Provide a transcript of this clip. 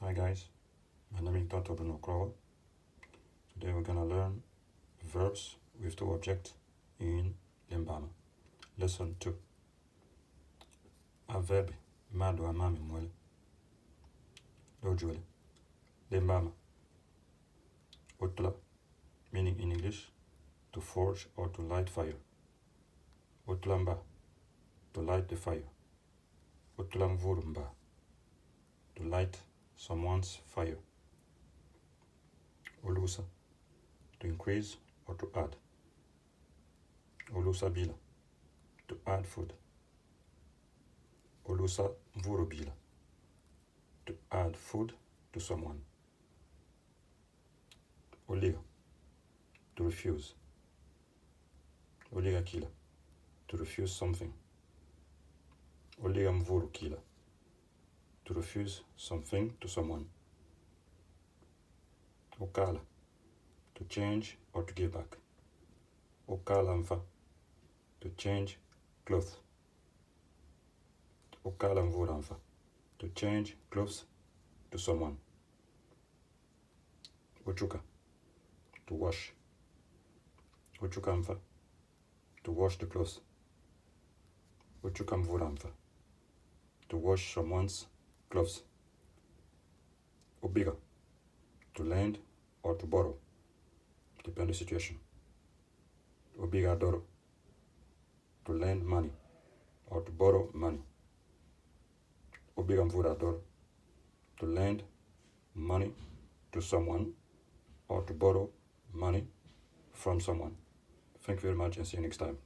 Hi guys, my name is Dr. Bruno Crowe. Today we're gonna learn verbs with two objects in Lembaama. Lesson 2. A verb mado amami mwele. Lojwele. Lembaama. Otla, meaning in English, to forge or to light fire. Otlamba, to light the fire. Otlamvurumba, to light someone's fire. Olusa, to increase or to add. Olusabila, to add food. Olusa vurubila, to add food to someone. Oliga, to refuse. Oliga kila, to refuse something. Oliga mvuru kila, to refuse something to someone. Okala, to change or to give back. Okala mfa, to change clothes. Okala mvura mfa, to change clothes to someone. Uchuka, to wash. Uchuka mfa, to wash the clothes. Uchuka mvura mfa, to wash someone's clothes. Ubiga, to lend or to borrow, depend on the situation. Obrigador, to lend money or to borrow money. Obrigamvurador, to lend money to someone or to borrow money from someone. Thank you very much and see you next time.